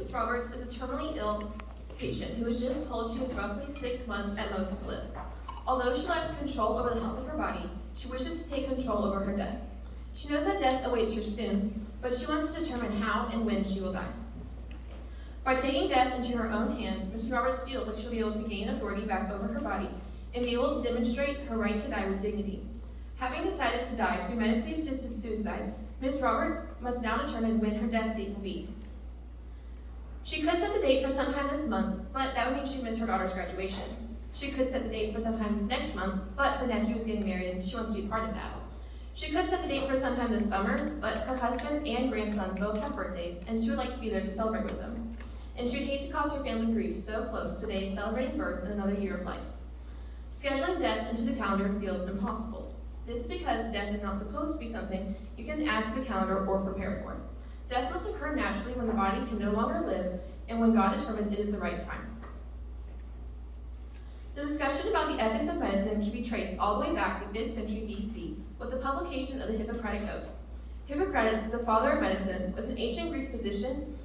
Miss Roberts is a terminally ill patient who was just told she was roughly 6 months at most to live. Although she lacks control over the health of her body, she wishes to take control over her death. She knows that death awaits her soon, but she wants to determine how and when she will die. By taking death into her own hands, Ms. Roberts feels like she'll be able to gain authority back over her body and be able to demonstrate her right to die with dignity. Having decided to die through medically assisted suicide, Ms. Roberts must now determine when her death date will be. She could set the date for sometime this month, but that would mean she'd miss her daughter's graduation. She could set the date for sometime next month, but her nephew is getting married and she wants to be part of that. She could set the date for sometime this summer, but her husband and grandson both have birthdays, and she would like to be there to celebrate with them. And she would hate to cause her family grief so close to a day celebrating birth and another year of life. Scheduling death into the calendar feels impossible. This is because death is not supposed to be something you can add to the calendar or prepare for. Death must occur naturally when the body can no longer live and when God determines it is the right time. The discussion about the ethics of medicine can be traced all the way back to 5th century BC with the publication of the Hippocratic Oath. Hippocrates, the father of medicine, was an ancient Greek physician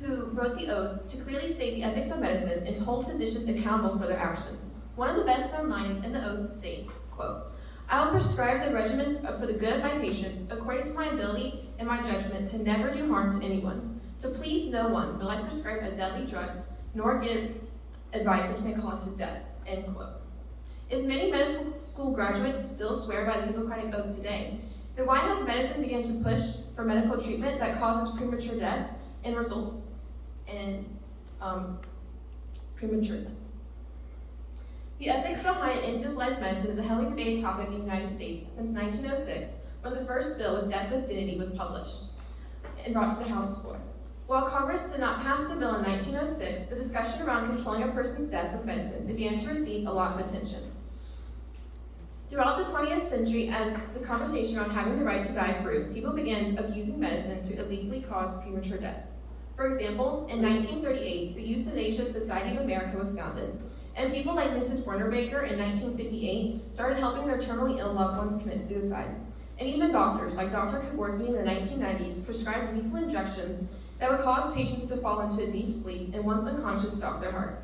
who wrote the oath to clearly state the ethics of medicine and to hold physicians accountable for their actions. One of the best-known lines in the oath states, quote, "I will prescribe the regimen for the good of my patients according to my ability and my judgment to never do harm to anyone. To please no one will I prescribe a deadly drug, nor give advice which may cause his death." End quote. If many medical school graduates still swear by the Hippocratic Oath today, then why has medicine begun to push for medical treatment that causes premature death and results in premature death? The ethics behind end-of-life medicine is a heavily debated topic in the United States since 1906, when the first bill with death with dignity was published and brought to the House floor. While Congress did not pass the bill in 1906, the discussion around controlling a person's death with medicine began to receive a lot of attention. Throughout the 20th century, as the conversation around having the right to die grew, people began abusing medicine to illegally cause premature death. For example, in 1938, the Euthanasia Society of America was founded, and people like Mrs. Werner Baker in 1958 started helping their terminally ill loved ones commit suicide. And even doctors, like Dr. Kevorkian in the 1990s, prescribed lethal injections that would cause patients to fall into a deep sleep and once unconscious stop their heart.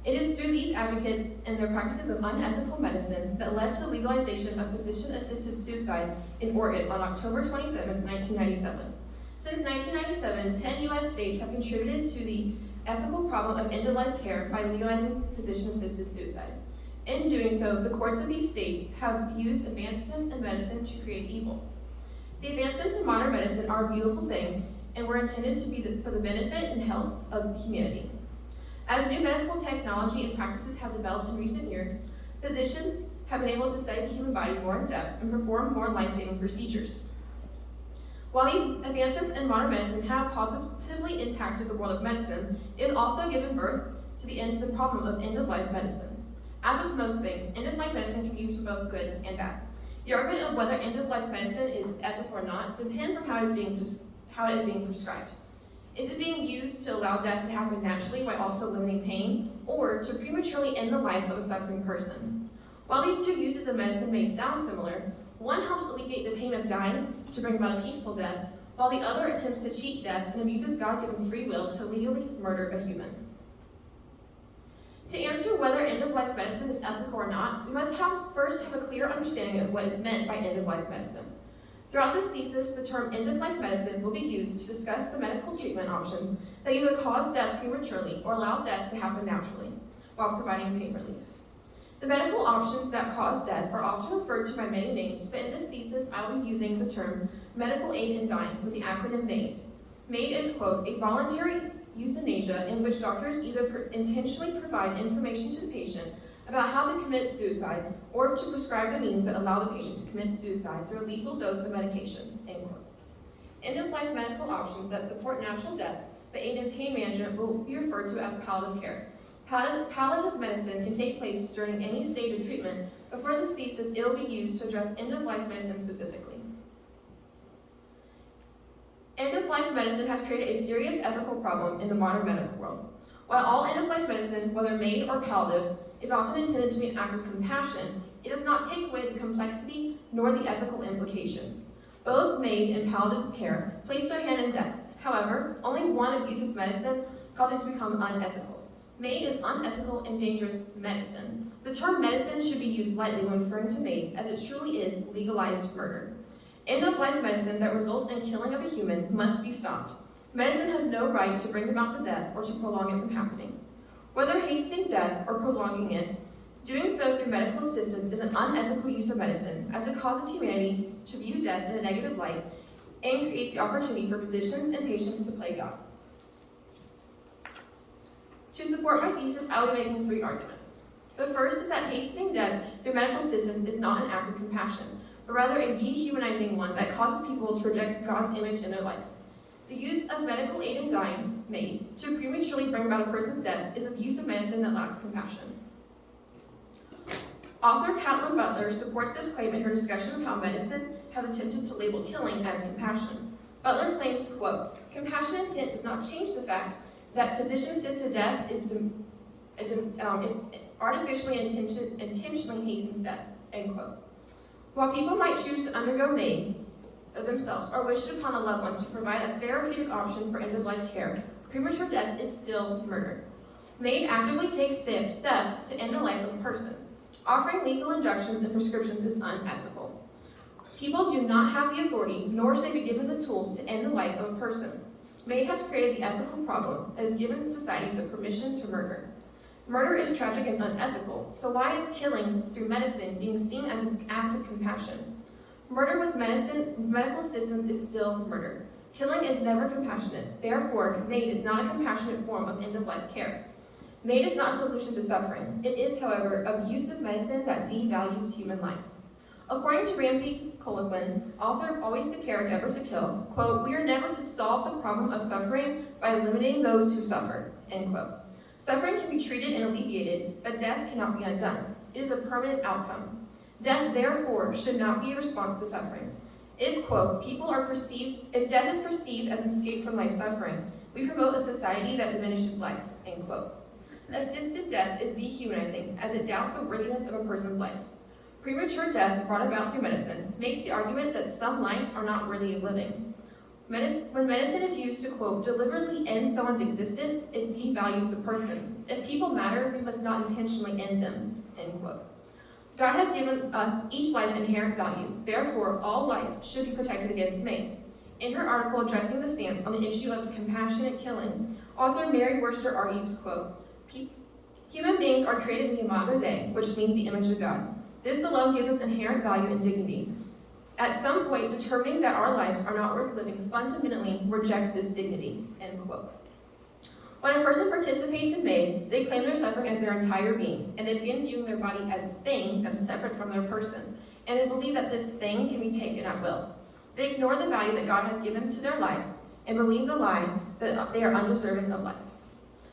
It is through these advocates and their practices of unethical medicine that led to the legalization of physician-assisted suicide in Oregon on October 27, 1997. Since 1997, 10 U.S. states have contributed to the ethical problem of end-of-life care by legalizing physician-assisted suicide. In doing so, the courts of these states have used advancements in medicine to create evil. The advancements in modern medicine are a beautiful thing and were intended to be for the benefit and health of humanity. As new medical technology and practices have developed in recent years, physicians have been able to study the human body more in depth and perform more life-saving procedures. While these advancements in modern medicine have positively impacted the world of medicine, it has also given birth to the problem of end-of-life medicine. As with most things, end-of-life medicine can be used for both good and bad. The argument of whether end-of-life medicine is ethical or not depends on how it is being prescribed. Is it being used to allow death to happen naturally while also limiting pain, or to prematurely end the life of a suffering person? While these two uses of medicine may sound similar, one helps alleviate the pain of dying to bring about a peaceful death, while the other attempts to cheat death and abuses God-given free will to legally murder a human. To answer whether end-of-life medicine is ethical or not, we must first have a clear understanding of what is meant by end-of-life medicine. Throughout this thesis, the term end-of-life medicine will be used to discuss the medical treatment options that either cause death prematurely or allow death to happen naturally, while providing pain relief. The medical options that cause death are often referred to by many names, but in this thesis, I will be using the term medical aid in dying with the acronym MAID. MAID is, quote, a voluntary euthanasia in which doctors either intentionally provide information to the patient about how to commit suicide or to prescribe the means that allow the patient to commit suicide through a lethal dose of medication, end quote. End-of-life medical options that support natural death but aid in pain management will be referred to as palliative care. Palliative medicine can take place during any stage of treatment, but for this thesis, it will be used to address end-of-life medicine specifically. End-of-life medicine has created a serious ethical problem in the modern medical world. While all end-of-life medicine, whether MAID or palliative, is often intended to be an act of compassion, it does not take away the complexity nor the ethical implications. Both MAID and palliative care place their hand in death. However, only one abuses medicine causing it to become unethical. MAID is unethical and dangerous medicine. The term medicine should be used lightly when referring to MAID, as it truly is legalized murder. End-of-life medicine that results in killing of a human must be stopped. Medicine has no right to bring about to death or to prolong it from happening. Whether hastening death or prolonging it, doing so through medical assistance is an unethical use of medicine, as it causes humanity to view death in a negative light and creates the opportunity for physicians and patients to play God. To support my thesis, I will be making 3 arguments. The first is that hastening death through medical assistance is not an act of compassion, but rather a dehumanizing one that causes people to reject God's image in their life. The use of medical aid in dying, MAID, to prematurely bring about a person's death is abuse of medicine that lacks compassion. Author Caitlin Butler supports this claim in her discussion of how medicine has attempted to label killing as compassion. Butler claims, quote, "Compassion intent does not change the fact that physician-assisted death is artificially and intentionally hastens death," end quote. While people might choose to undergo MAID themselves or wish it upon a loved one to provide a therapeutic option for end-of-life care, premature death is still murder. MAID actively takes steps to end the life of a person. Offering lethal injections and prescriptions is unethical. People do not have the authority, nor should they be given the tools to end the life of a person. MAID has created the ethical problem that has given society the permission to murder. Murder is tragic and unethical, so why is killing through medicine being seen as an act of compassion? Murder with medical assistance is still murder. Killing is never compassionate. Therefore, MAID is not a compassionate form of end-of-life care. MAID is not a solution to suffering. It is, however, abuse of medicine that devalues human life. According to Ramsey Colquhoun, author of Always to Care, Never to Kill, quote, "We are never to solve the problem of suffering by eliminating those who suffer," end quote. Suffering can be treated and alleviated, but death cannot be undone. It is a permanent outcome. Death, therefore, should not be a response to suffering. If, quote, if death is perceived as an escape from life suffering, we promote a society that diminishes life, end quote. Assisted death is dehumanizing, as it doubts the worthiness of a person's life. Premature death, brought about through medicine, makes the argument that some lives are not worthy of living. When medicine is used to, quote, deliberately end someone's existence, it devalues the person. If people matter, we must not intentionally end them, end quote. God has given us each life inherent value. Therefore, all life should be protected against MAID. In her article addressing the stance on the issue of compassionate killing, author Mary Worcester argues, quote, "Human beings are created in the imago Dei, which means the image of God. This alone gives us inherent value and dignity. At some point, determining that our lives are not worth living fundamentally rejects this dignity," end quote. When a person participates in MAID, they claim their suffering as their entire being, and they begin viewing their body as a thing that is separate from their person, and they believe that this thing can be taken at will. They ignore the value that God has given to their lives and believe the lie that they are undeserving of life.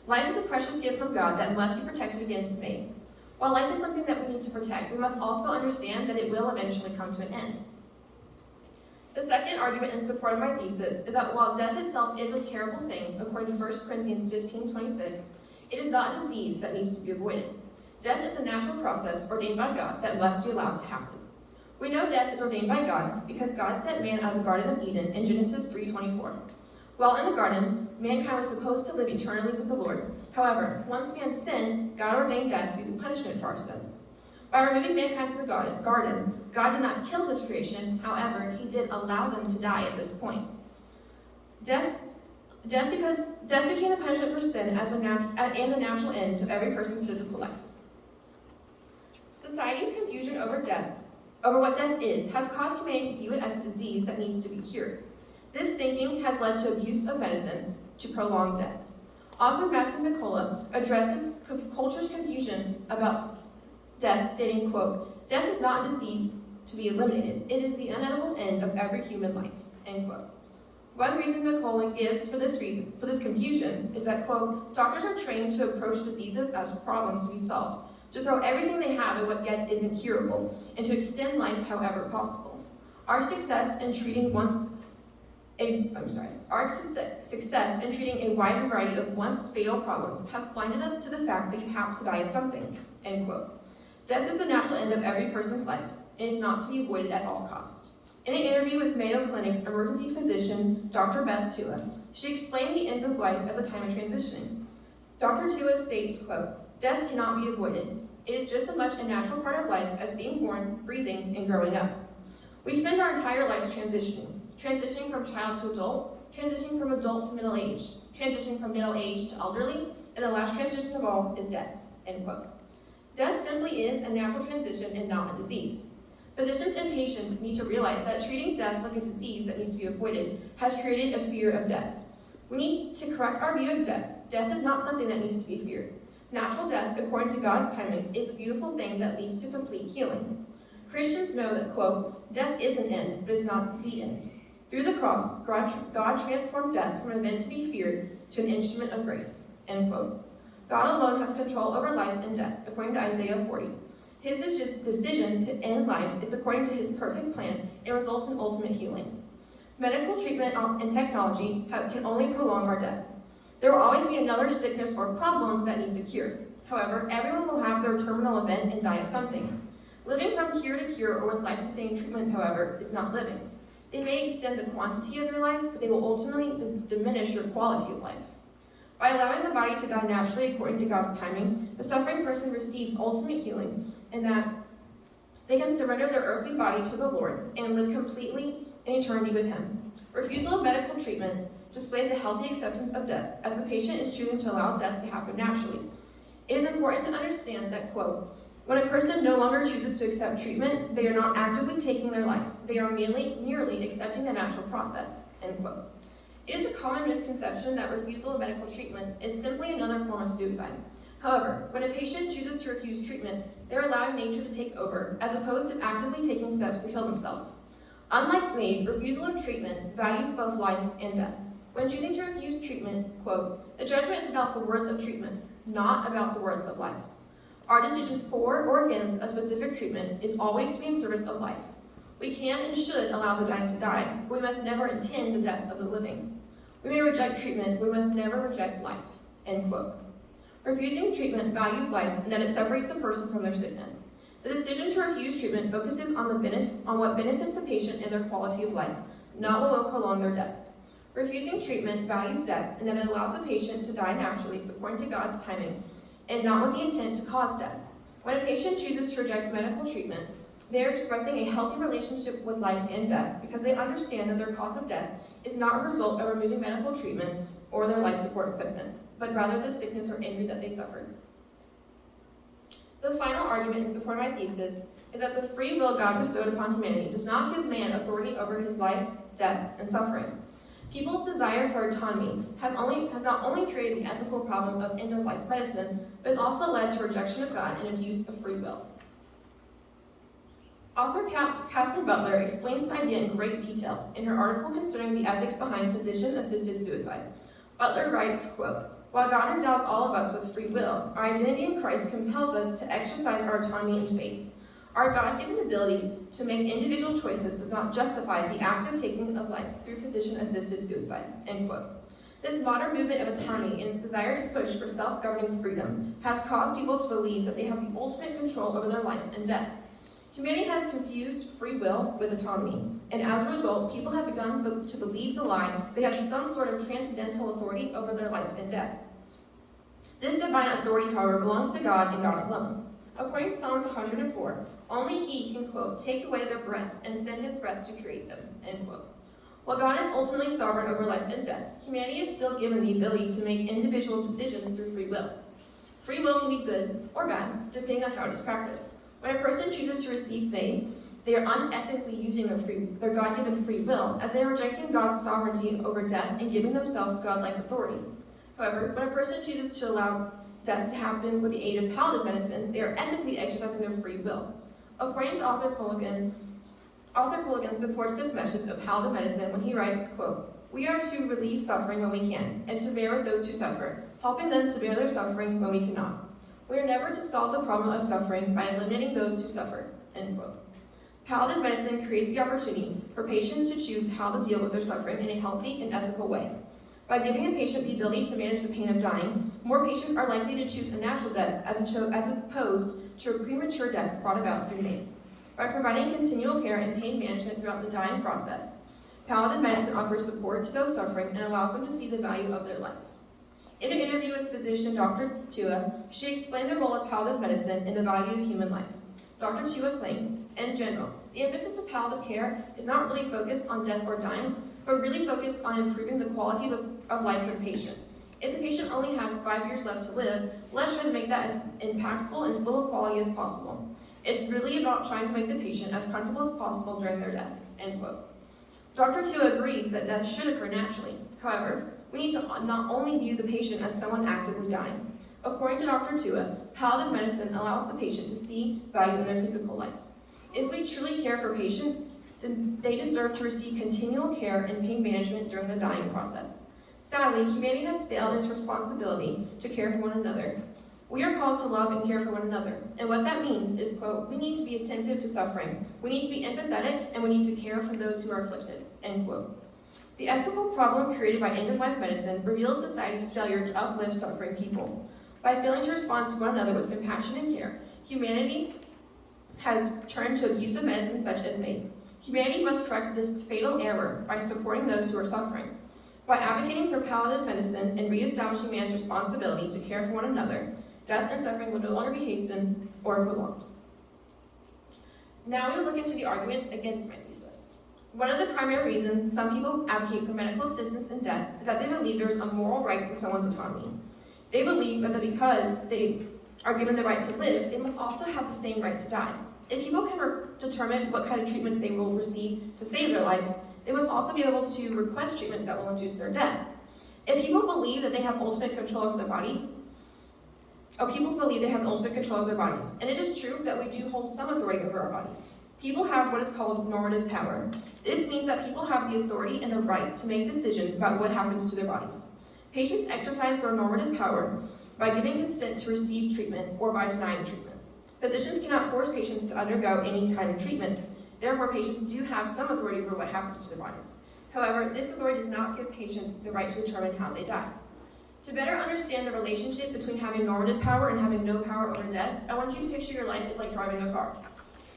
Life is a precious gift from God that must be protected against MAID. While life is something that we need to protect, we must also understand that it will eventually come to an end. The second argument in support of my thesis is that while death itself is a terrible thing, according to 1 Corinthians 15:26, it is not a disease that needs to be avoided. Death is a natural process ordained by God that must be allowed to happen. We know death is ordained by God because God sent man out of the Garden of Eden in Genesis 3:24. While in the garden, mankind was supposed to live eternally with the Lord. However, once man sinned, God ordained death to be the punishment for our sins. By removing mankind from the garden, God did not kill his creation. However, he did allow them to die at this point. Death became the punishment for sin and the natural end to every person's physical life. Society's confusion over what death is, has caused humanity to view it as a disease that needs to be cured. This thinking has led to abuse of medicine to prolong death. Author Matthew McCullough addresses culture's confusion about death, stating, quote, "Death is not a disease to be eliminated. It is the inevitable end of every human life," end quote. One reason McCullough gives for this confusion is that, quote, "Doctors are trained to approach diseases as problems to be solved, to throw everything they have at what yet is incurable, and to extend life however possible. Our success in treating a wide variety of once fatal problems has blinded us to the fact that you have to die of something," end quote. Death is the natural end of every person's life and is not to be avoided at all costs. In an interview with Mayo Clinic's emergency physician, Dr. Beth Tua, she explained the end of life as a time of transitioning. Dr. Tua states, quote, "Death cannot be avoided. It is just as much a natural part of life as being born, breathing, and growing up. We spend our entire lives transitioning from child to adult, transitioning from adult to middle age, transitioning from middle age to elderly, and the last transition of all is death," end quote. Death simply is a natural transition and not a disease. Physicians and patients need to realize that treating death like a disease that needs to be avoided has created a fear of death. We need to correct our view of death. Death is not something that needs to be feared. Natural death, according to God's timing, is a beautiful thing that leads to complete healing. Christians know that, quote, "Death is an end, but is not the end." Through the cross, God transformed death from an event to be feared to an instrument of grace, end quote. God alone has control over life and death, according to Isaiah 40. His decision to end life is according to his perfect plan and results in ultimate healing. Medical treatment and technology can only prolong our death. There will always be another sickness or problem that needs a cure. However, everyone will have their terminal event and die of something. Living from cure to cure or with life-sustaining treatments, however, is not living. They may extend the quantity of your life, but they will ultimately diminish your quality of life. By allowing the body to die naturally according to God's timing, the suffering person receives ultimate healing in that they can surrender their earthly body to the Lord and live completely in eternity with him. Refusal of medical treatment displays a healthy acceptance of death, as the patient is choosing to allow death to happen naturally. It is important to understand that, quote, "When a person no longer chooses to accept treatment, they are not actively taking their life. They are merely accepting the natural process," end quote. It is a common misconception that refusal of medical treatment is simply another form of suicide. However, when a patient chooses to refuse treatment, they are allowing nature to take over, as opposed to actively taking steps to kill themselves. Unlike MAID, refusal of treatment values both life and death. When choosing to refuse treatment, quote, "The judgment is about the worth of treatments, not about the worth of lives." Our decision for or against a specific treatment is always to be in service of life. We can and should allow the dying to die, but we must never intend the death of the living. We may reject treatment, but we must never reject life, end quote. Refusing treatment values life and that it separates the person from their sickness. The decision to refuse treatment focuses on what benefits the patient and their quality of life, not what will prolong their death. Refusing treatment values death and that it allows the patient to die naturally according to God's timing, and not with the intent to cause death. When a patient chooses to reject medical treatment, they are expressing a healthy relationship with life and death because they understand that their cause of death is not a result of removing medical treatment or their life support equipment, but rather the sickness or injury that they suffered. The final argument in support of my thesis is that the free will God bestowed upon humanity does not give man authority over his life, death, and suffering. People's desire for autonomy has not only created the ethical problem of end-of-life medicine, but has also led to rejection of God and abuse of free will. Author Catherine Butler explains this idea in great detail in her article concerning the ethics behind physician-assisted suicide. Butler writes, quote, "While God endows all of us with free will, our identity in Christ compels us to exercise our autonomy and faith. Our God-given ability to make individual choices does not justify the active taking of life through physician-assisted suicide," end quote. This modern movement of autonomy and its desire to push for self-governing freedom has caused people to believe that they have the ultimate control over their life and death. Humanity has confused free will with autonomy, and as a result, people have begun to believe the lie they have some sort of transcendental authority over their life and death. This divine authority, however, belongs to God and God alone. According to Psalms 104, only he can, quote, "take away their breath and send his breath to create them," end quote. While God is ultimately sovereign over life and death, humanity is still given the ability to make individual decisions through free will. Free will can be good or bad, depending on how it is practiced. When a person chooses to receive faith, they are unethically using their God-given free will, as they are rejecting God's sovereignty over death and giving themselves godlike authority. However, when a person chooses to allow death to happen with the aid of palliative medicine, they are ethically exercising their free will. According to Author Culligan supports this message of palliative medicine when he writes, quote, "We are to relieve suffering when we can, and to bear with those who suffer, helping them to bear their suffering when we cannot. We are never to solve the problem of suffering by eliminating those who suffer," end quote. Palliative medicine creates the opportunity for patients to choose how to deal with their suffering in a healthy and ethical way. By giving a patient the ability to manage the pain of dying, more patients are likely to choose a natural death as opposed to a premature death brought about through pain. By providing continual care and pain management throughout the dying process, palliative medicine offers support to those suffering and allows them to see the value of their life. In an interview with physician Dr. Tua, she explained the role of palliative medicine and the value of human life. Dr. Tua claimed, in general, the emphasis of palliative care is not really focused on death or dying, but really focused on improving the quality of life for the patient. If the patient only has 5 years left to live, let's try to make that as impactful and full of quality as possible. It's really about trying to make the patient as comfortable as possible during their death, end quote. Dr. Tua agrees that death should occur naturally. However, we need to not only view the patient as someone actively dying. According to Dr. Tua, palliative medicine allows the patient to see value in their physical life. If we truly care for patients, then they deserve to receive continual care and pain management during the dying process. Sadly, humanity has failed in its responsibility to care for one another. We are called to love and care for one another, and what that means is, quote, we need to be attentive to suffering, we need to be empathetic, and we need to care for those who are afflicted, end quote. The ethical problem created by end-of-life medicine reveals society's failure to uplift suffering people. By failing to respond to one another with compassion and care, humanity has turned to abusive medicine such as MAID. Humanity must correct this fatal error by supporting those who are suffering. By advocating for palliative medicine and reestablishing man's responsibility to care for one another, death and suffering will no longer be hastened or prolonged. Now we will look into the arguments against my thesis. One of the primary reasons some people advocate for medical assistance in death is that they believe there is a moral right to someone's autonomy. They believe that because they are given the right to live, they must also have the same right to die. If people can determine what kind of treatments they will receive to save their life, they must also be able to request treatments that will induce their death. If people believe that they have ultimate control over their bodies, and it is true that we do hold some authority over our bodies. People have what is called normative power. This means that people have the authority and the right to make decisions about what happens to their bodies. Patients exercise their normative power by giving consent to receive treatment or by denying treatment. Physicians cannot force patients to undergo any kind of treatment. Therefore, patients do have some authority over what happens to their bodies. However, this authority does not give patients the right to determine how they die. To better understand the relationship between having normative power and having no power over death, I want you to picture your life as like driving a car.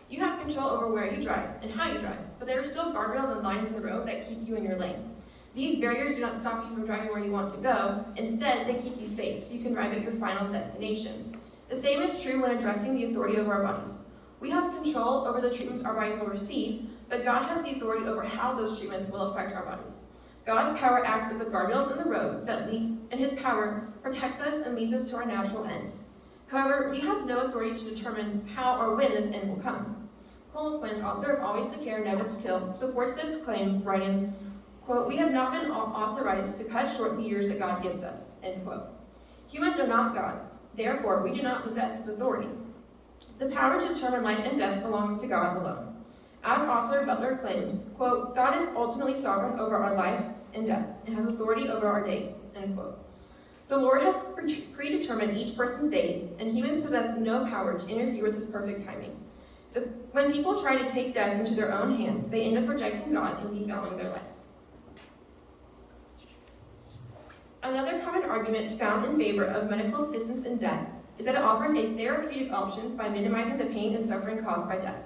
You have control over where you drive and how you drive, but there are still guardrails and lines in the road that keep you in your lane. These barriers do not stop you from driving where you want to go. Instead, they keep you safe so you can arrive at your final destination. The same is true when addressing the authority over our bodies. We have control over the treatments our bodies will receive, but God has the authority over how those treatments will affect our bodies. God's power acts as the guardrails in the road that leads, and his power protects us and leads us to our natural end. However, we have no authority to determine how or when this end will come. Colin Quinn, author of Always to Care, Never to Kill, supports this claim, writing, quote, we have not been authorized to cut short the years that God gives us, end quote. Humans are not God. Therefore, we do not possess his authority. The power to determine life and death belongs to God alone. As author Butler claims, quote, God is ultimately sovereign over our life and death and has authority over our days, end quote. The Lord has predetermined each person's days, and humans possess no power to interfere with his perfect timing. When people try to take death into their own hands, they end up rejecting God and devaluing their life. Another common argument found in favor of medical assistance in death is that it offers a therapeutic option by minimizing the pain and suffering caused by death.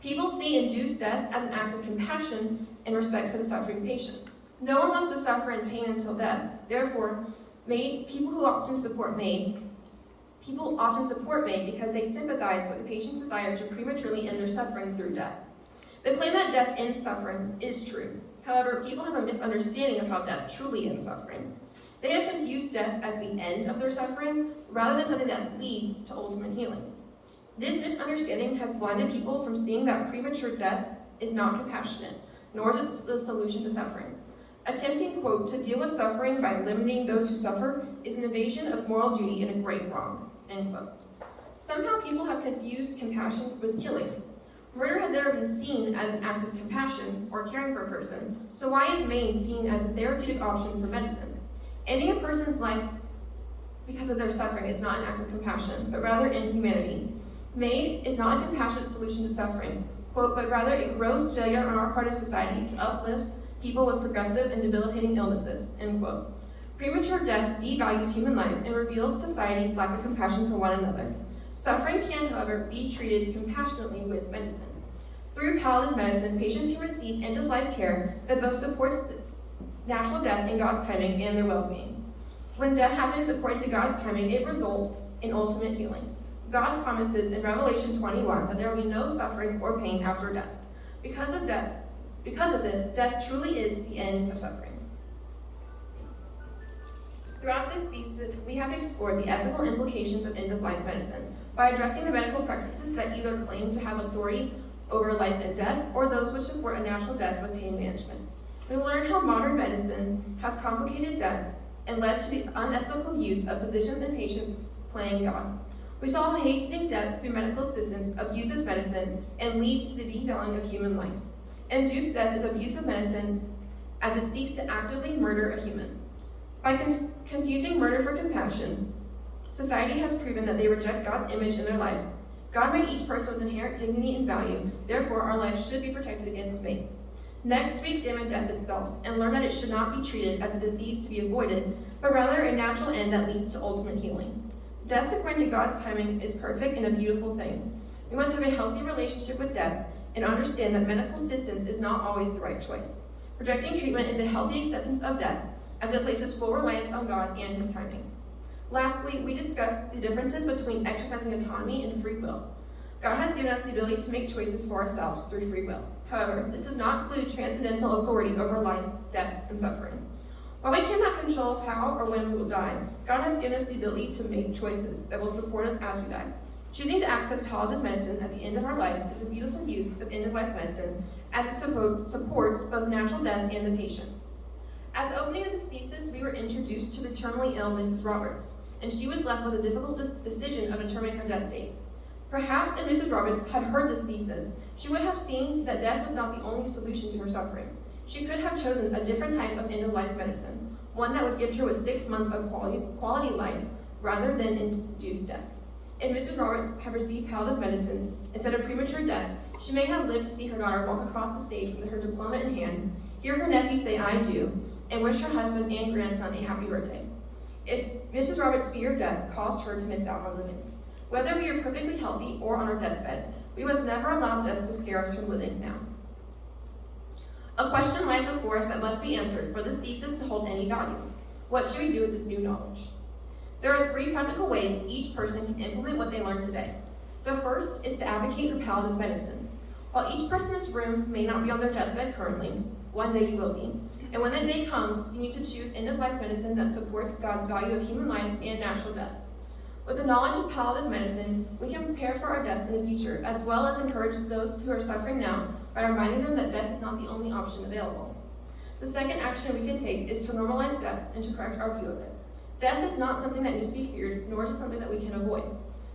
People see induced death as an act of compassion and respect for the suffering patient. No one wants to suffer in pain until death. Therefore, people often support MAID because they sympathize with the patient's desire to prematurely end their suffering through death. The claim that death ends suffering is true. However, people have a misunderstanding of how death truly ends suffering. They have confused death as the end of their suffering rather than something that leads to ultimate healing. This misunderstanding has blinded people from seeing that premature death is not compassionate, nor is it the solution to suffering. Attempting, quote, to deal with suffering by limiting those who suffer is an invasion of moral duty and a great wrong, end quote. Somehow people have confused compassion with killing. Murder has never been seen as an act of compassion or caring for a person, so why is MAID seen as a therapeutic option for medicine? Ending a person's life because of their suffering is not an act of compassion, but rather inhumanity. MAID is not a compassionate solution to suffering, quote, but rather a gross failure on our part of society to uplift people with progressive and debilitating illnesses, end quote. Premature death devalues human life and reveals society's lack of compassion for one another. Suffering can, however, be treated compassionately with medicine. Through palliative medicine, patients can receive end-of-life care that both supports natural death in God's timing and their well-being. When death happens according to God's timing, it results in ultimate healing. God promises in Revelation 21 that there will be no suffering or pain after death. Because of this, death truly is the end of suffering. Throughout this thesis, we have explored the ethical implications of end-of-life medicine by addressing the medical practices that either claim to have authority over life and death, or those which support a natural death with pain management. We learned how modern medicine has complicated death and led to the unethical use of physicians and patients playing God. We saw how hastening death through medical assistance abuses medicine and leads to the devaluing of human life. Induced death is abuse of medicine as it seeks to actively murder a human. By confusing murder for compassion, society has proven that they reject God's image in their lives. God made each person with inherent dignity and value, therefore our lives should be protected against fate. Next, we examine death itself and learn that it should not be treated as a disease to be avoided, but rather a natural end that leads to ultimate healing. Death, according to God's timing, is perfect and a beautiful thing. We must have a healthy relationship with death and understand that medical assistance is not always the right choice. Rejecting treatment is a healthy acceptance of death, as it places full reliance on God and His timing. Lastly, we discussed the differences between exercising autonomy and free will. God has given us the ability to make choices for ourselves through free will. However, this does not include transcendental authority over life, death, and suffering. While we cannot control how or when we will die, God has given us the ability to make choices that will support us as we die. Choosing to access palliative medicine at the end of our life is a beautiful use of end-of-life medicine, as it supports both natural death and the patient. At the opening of this thesis, we were introduced to the terminally ill Mrs. Roberts, and she was left with a difficult decision of determining her death date. Perhaps if Mrs. Roberts had heard this thesis, she would have seen that death was not the only solution to her suffering. She could have chosen a different type of end-of-life medicine, one that would give her 6 months of quality life rather than induce death. If Mrs. Roberts had received palliative medicine instead of premature death, she may have lived to see her daughter walk across the stage with her diploma in hand, hear her nephew say, "I do," and wish her husband and grandson a happy birthday. If Mrs. Roberts' fear of death caused her to miss out on living. Whether we are perfectly healthy or on our deathbed, we must never allow death to scare us from living now. A question lies before us that must be answered for this thesis to hold any value. What should we do with this new knowledge? There are 3 practical ways each person can implement what they learned today. The first is to advocate for palliative medicine. While each person in this room may not be on their deathbed currently, one day you will be. And when that day comes, you need to choose end-of-life medicine that supports God's value of human life and natural death. With the knowledge of palliative medicine, we can prepare for our deaths in the future, as well as encourage those who are suffering now by reminding them that death is not the only option available. The second action we can take is to normalize death and to correct our view of it. Death is not something that needs to be feared, nor is it something that we can avoid.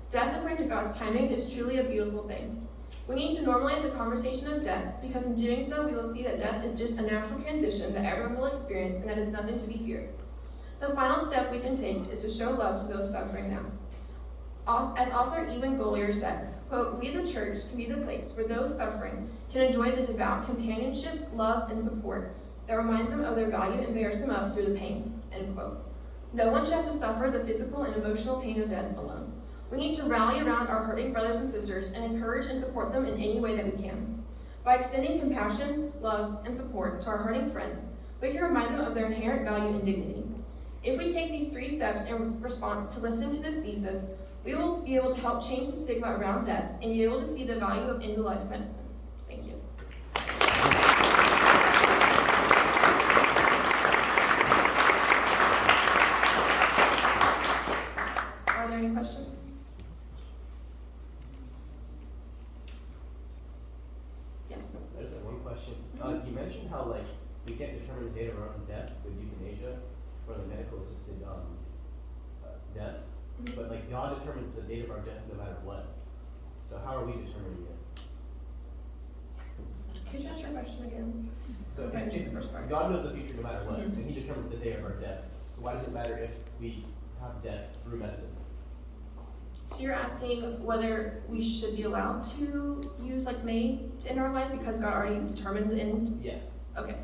Death, according to God's timing, is truly a beautiful thing. We need to normalize the conversation of death, because in doing so, we will see that death is just a natural transition that everyone will experience and that is nothing to be feared. The final step we can take is to show love to those suffering now. As author Ewan Gollier says, quote, "We the church can be the place where those suffering can enjoy the devout companionship, love, and support that reminds them of their value and bears them up through the pain," end quote. No one should have to suffer the physical and emotional pain of death alone. We need to rally around our hurting brothers and sisters and encourage and support them in any way that we can. By extending compassion, love, and support to our hurting friends, we can remind them of their inherent value and dignity. If we take these 3 steps in response to listen to this thesis, we will be able to help change the stigma around death and be able to see the value of end-of-life medicine. Thank you. Are there any questions? Yes. I just have one question. You mentioned how we can't determine the date of our own death with euthanasia for the medical assisted death, but God determines the date of our death no matter what. So how are we determining it? Could you ask your question again? So if God knows the future no matter what, and He determines the day of our death. So why does it matter if we have death through medicine? So you're asking whether we should be allowed to use May to end our life because God already determined the end? Yeah. Okay.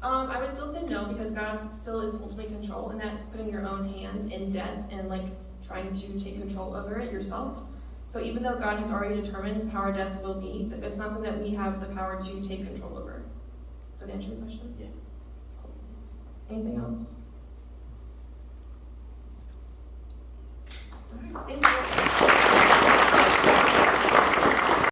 I would still say no, because God still is ultimately in control, and that's putting your own hand in death and trying to take control over it yourself. So even though God has already determined how our death will be, it's not something that we have the power to take control over. Does that answer your question? Yeah. Cool. Anything else? Thank you.